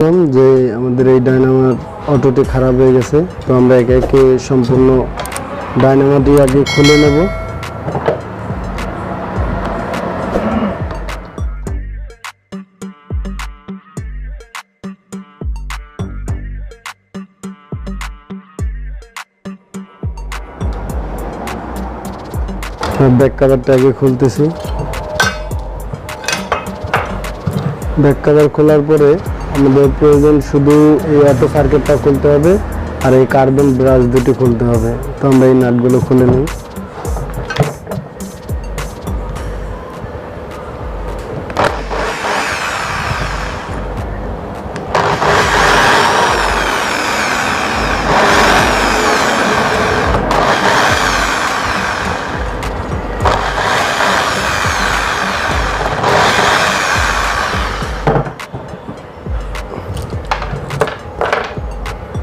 যে আমাদের এই ডায়নামার অটোটি খারাপ হয়ে গেছে, তো আমরা একে একে সম্পূর্ণ ডায়নামাটি আগে খুলে নেব। ব্যাক কভারটা আগে খুলতেছি। ব্যাক কভার খোলার পরে আমাদের প্রয়োজন শুধু এই অটো সার্কিটটা খুলতে হবে আর এই কার্বন ব্রাশ দুটি খুলতে হবে। তো আমরা এই নাটগুলো খুলে নিই।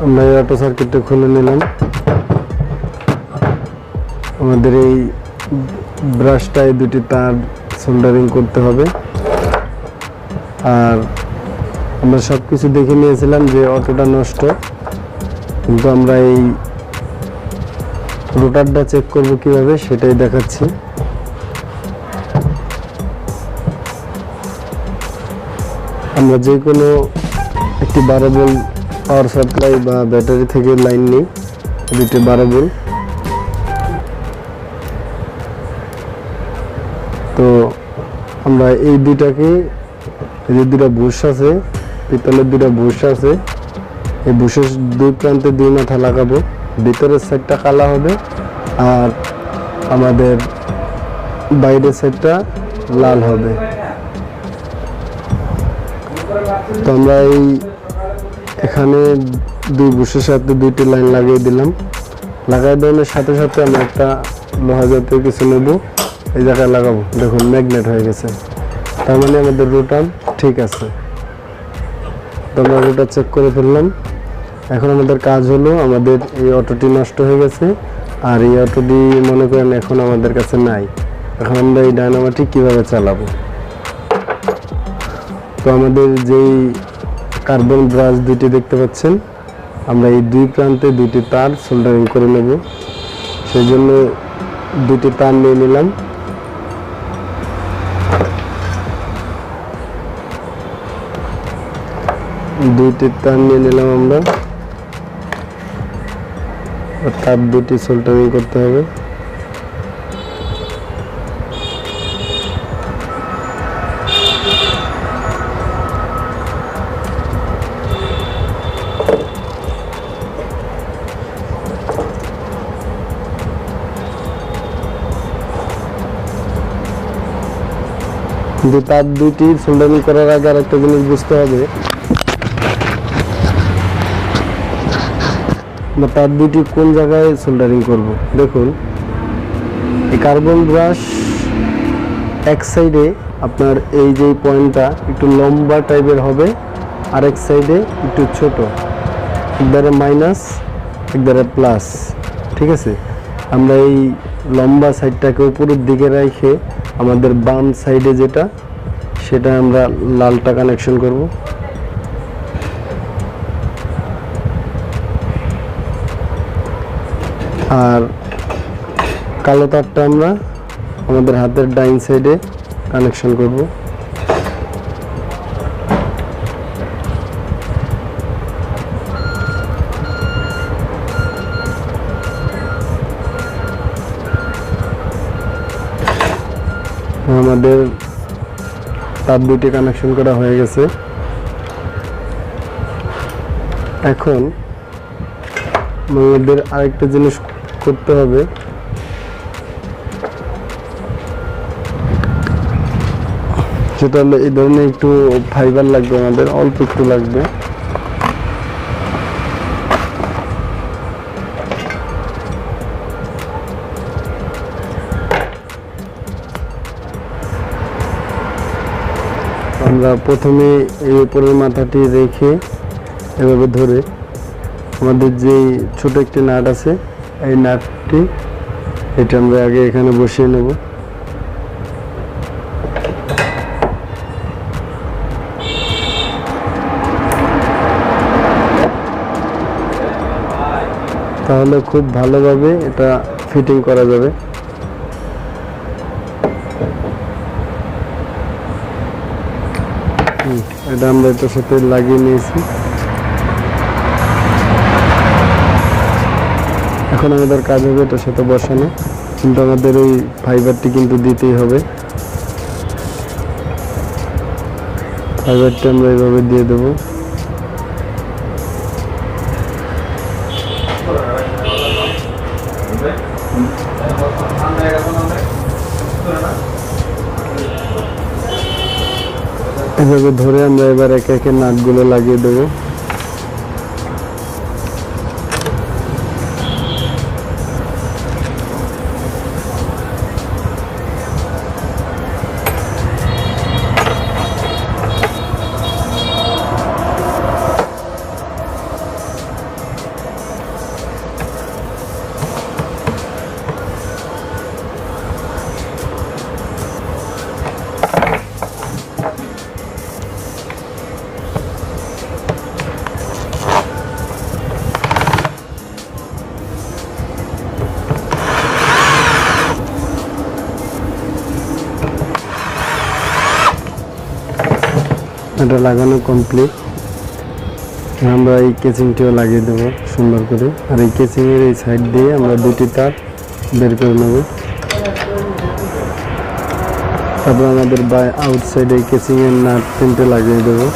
আমরা এই অটো সার্কিটটা খুলে নিলাম। আমাদের এই ব্রাশটায় দুটি তার সোল্ডারিং করতে হবে। আর আমরা সব কিছু দেখে নিয়েছিলাম যে অটোটা নষ্ট, কিন্তু আমরা এই রোটারটা চেক করব কিভাবে সেটাই দেখাচ্ছি। আমরা যে কোনো একটি 12 ভোল্ট পাওয়ার সাপ্লাই বা ব্যাটারি থেকে লাইন নিই, দুটি 12 ভোল্ট। তো আমরা এই দুইটাকে, এই যে দুটা বুশ আছে, পিতলের দুটা বুশ আছে, এই বুশের দুই প্রান্তে দুই মাথা লাগাবো। ভিতরের সাইডটা কালা হবে আর আমাদের বাইরের সাইডটা লাল হবে। তো আমরা এই এখানে দুই বুশের সাথে দুইটি লাইন লাগিয়ে দিলাম। লাগাই দেওয়ার সাথে সাথে আমরা একটা লোহা জাতীয় কিছু নেব, এই জায়গায় লাগাবো। দেখুন ম্যাগনেট হয়ে গেছে, তার মানে আমাদের রোটার ঠিক আছে। তো আমরা রোটার চেক করে ফেললাম। এখন আমাদের কাজ হলো, আমাদের এই অটোটি নষ্ট হয়ে গেছে আর এই অটোটি মনে করেন এখন আমাদের কাছে নাই। এখন আমরা এই ডায়নামাটি কিভাবে চালাবো? তো আমাদের যেই কার্বন ব্রাশ দুটি দেখতে পাচ্ছেন, আমরা এই দুই প্রান্তে দুটি তার সোল্ডারিং করে নেব। সেই জন্য দুটি তার নিয়ে নিলাম। দুইটি তার নিয়ে নিলাম আমরা, তার দুটি সোল্ডারিং করতে হবে। কিন্তু তার দুটি সোল্ডারিং করার আগে আর একটা জিনিস বুঝতে হবে, তার দুটি কোন জায়গায় সোল্ডারিং করব। দেখুন এই কার্বন ব্রাশ এক সাইডে আপনার এই যে পয়েন্টটা একটু লম্বা টাইপের হবে, আর এক সাইডে একটু ছোট, একবারে মাইনাস একবারে প্লাস। ঠিক আছে, আমরা এই লম্বা সাইডটাকে উপরের দিকে রেখে আমাদের বাম সাইডে যেটা, সেটা আমরা লালটা কানেকশন করব। আর কালো তারটা আমরা আমাদের হাতের ডাইন সাইডে কানেকশন করব। আমাদের তার দুটি কানেকশন করা হয়ে গেছে। এখন আমাদের আরেকটা জিনিস করতে হবে, সেটা হলো এই ধরনের একটু ফাইবার লাগবে, আমাদের অল্প একটু লাগবে। আমরা প্রথমে এই উপরের মাথাটি রেখে এভাবে ধরে আমাদের যে ছোট একটি নাট আছে, এই নাটটি এটা আমরা আগে এখানে বসিয়ে নেব। তাহলে খুব ভালোভাবে এটা ফিটিং করা যাবে। এটা আমরা এটার সাথে লাগিয়ে নিয়েছি। এখন আমাদের কাজ হবে এটার সাথে বসানো, কিন্তু আমাদের ওই ফাইবারটি কিন্তু দিতেই হবে। ফাইবারটি আমরা এইভাবে দিয়ে দেবো। এভাবে ধরে আমরা এবার একে একে নাটগুলো লাগিয়ে দেবো। এটা লাগানো কমপ্লিট। আমরা এই কেচিংটিও লাগিয়ে দেবো সুন্দর করে। আর এই কেচিংয়ের এই সাইড দিয়ে আমরা দুটি তার বের করে নেব। তারপর আমাদের আউটসাইড এই কেচিংয়ের নাট 3টে লাগিয়ে দেবো।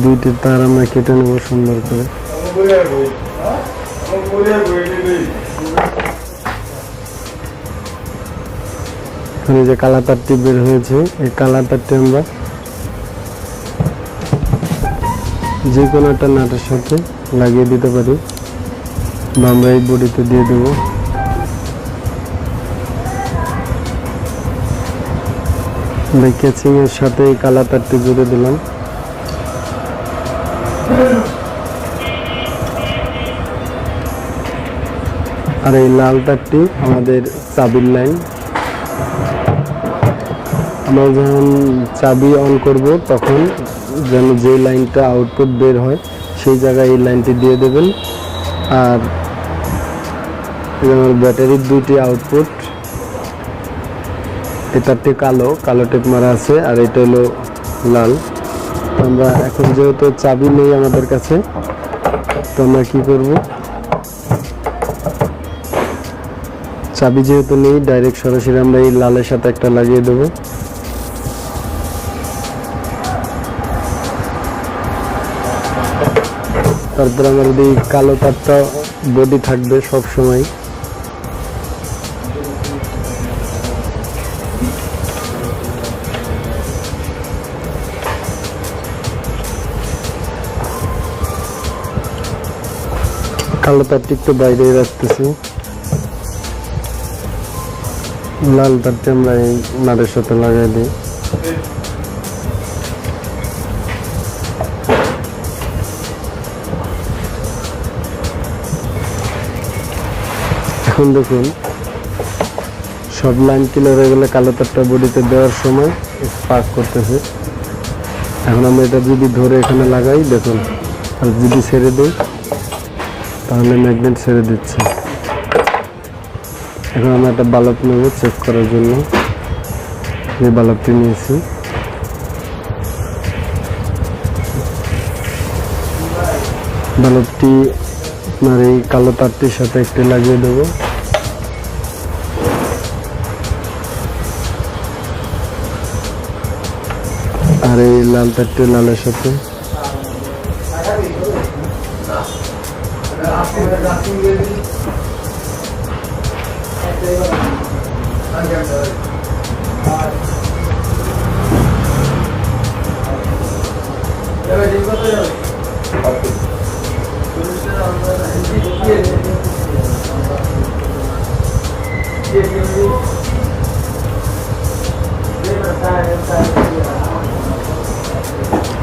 দুইটি তার আমরা কেটে নেব সুন্দর করে। এখানে যে কালা তারটি বের হয়েছে, এই কালা তারটি আমরা যে কোনো একটা নাটের সাথে লাগিয়ে দিতে পারি, বা আমরা এই বডিতে দিয়ে দেব। কেচিং এর সাথে এই কালা তারটি জুড়ে দিলাম। আর এই লাল তারটি আমাদের চাবির লাইন। আমরা যখন চাবি অন করব তখন যেন যে লাইনটা আউটপুট বের হয় সেই জায়গায় এই লাইনটি দিয়ে দেবেন। আর আমার ব্যাটারির দুইটি আউটপুট, এই তারটি কালো টেপ মারা আছে, আর এটা হলো লাল। আমরা এখন যেহেতু চাবি নেই আমাদের কাছে, তো আমরা কি করব, চাবি যেহেতু নেই ডাইরেক্ট সরাসরি আমরা এই লালের সাথে একটা লাগিয়ে দেব। তারপর আমার এই কালো তারটা বডি থাকবে সব সময়। কালো তারটি একটু বাইরে রাখতেছি। লাল তারটি আমরা এই নাটের সাথে লাগাই দিই। এখন দেখুন সব লাইন ক্লিয়ার হয়ে গেলে কালো তারটা বডিতে দেওয়ার সময় স্পার্ক করতেছে। এখন আমরা এটা যদি ধরে এখানে লাগাই দেখুন, আর যদি ছেড়ে দিই তাহলে ম্যাগনেট ছেড়ে দিচ্ছে। এখন আমরা একটা বাল্ব নেব চেক করার জন্য। এই বাল্বটি নিয়েছি। বাল্বটি আপনার এই কালো তারটির সাথে একটু লাগিয়ে দেব। আর এই লাল তারটি লালের সাথে।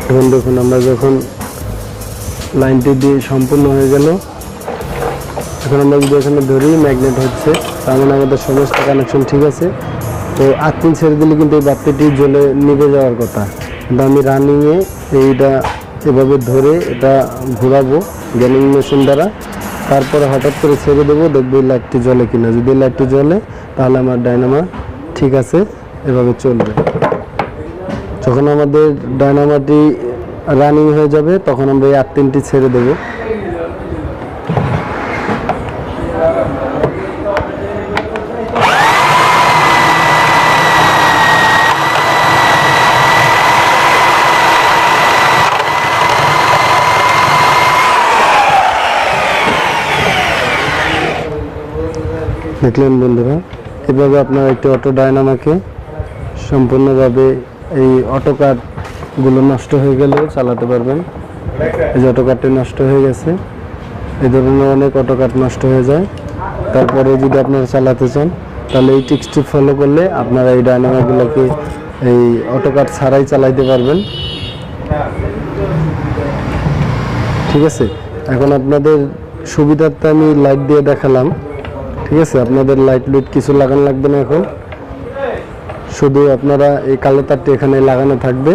এখন দেখুন আমরা যখন লাইনটি দিয়ে সম্পূর্ণ হয়ে গেল। এখন আমরা যদি এখানে ধরি ম্যাগনেট হচ্ছে, তার মানে আমাদের সমস্ত কানেকশন ঠিক আছে। তো 8 পিন ছেড়ে দিলে কিন্তু এই বাতিটি জ্বলে নিভে যাওয়ার কথা, কিন্তু আমি রানিংয়ে এইটা এভাবে ধরে এটা ঘোরাবো গ্যানিং মেশিন দ্বারা, তারপরে হঠাৎ করে ছেড়ে দেবো, দেখবো এই লাইটটি জ্বলে কিনা। যদি লাইটটি জ্বলে তাহলে আমার ডায়নামা ঠিক আছে, এভাবে চলবে। যখন আমাদের ডায়নামাটি রানিং হয়ে যাবে তখন আমরা এই 8 পিনটি ছেড়ে দেবো। দেখলেন বন্ধুরা, এভাবে আপনারা একটি অটো ডায়নামাকে সম্পূর্ণভাবে এই অটো কাটগুলো নষ্ট হয়ে গেলেও চালাতে পারবেন। এই যে অটো কাটটি নষ্ট হয়ে গেছে, এই ধরনের অনেক অটো কাট নষ্ট হয়ে যায়। তারপরে যদি আপনারা চালাতে চান তাহলে এই টিপসটি ফলো করলে আপনারা এই ডায়নামাগুলোকে এই অটো কাট ছাড়াই চালাইতে পারবেন। ঠিক আছে, এখন আপনাদের সুবিধার্থে আমি লাইট দিয়ে দেখালাম। ঠিক আছে, আপনাদের লাইট লুইট কিছু লাগানো লাগবে না। এখন শুধু আপনারা এই কালো তারটি এখানে লাগানো থাকবে,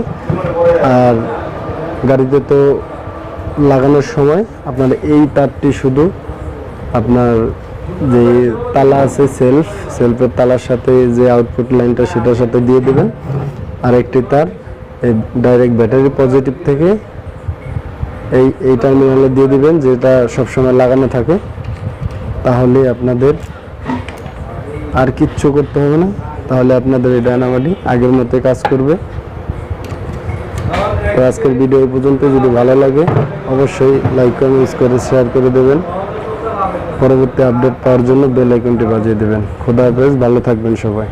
আর গাড়িতে তো লাগানোর সময় আপনার এই তারটি শুধু আপনার যে তালা আছে সেলফের তালার সাথে যে আউটপুট লাইনটা সেটার সাথে দিয়ে দেবেন। আর একটি তার ডাইরেক্ট ব্যাটারি পজিটিভ থেকে এই টার্মিনালে দিয়ে দিবেন, যেটা সবসময় লাগানো থাকে। তাহলে আপনাদের আর কিচ্ছু করতে হবে না, তাহলে আপনাদের এই ডায়নামাটি আগের মতোই কাজ করবে। তো আজকের ভিডিও এই পর্যন্ত। যদি ভালো লাগে অবশ্যই লাইক কমেন্টস করে শেয়ার করে দেবেন। পরবর্তী আপডেট পাওয়ার জন্য বেল আইকনটি বাজিয়ে দেবেন। খোদা হাফেজ, ভালো থাকবেন সবাই।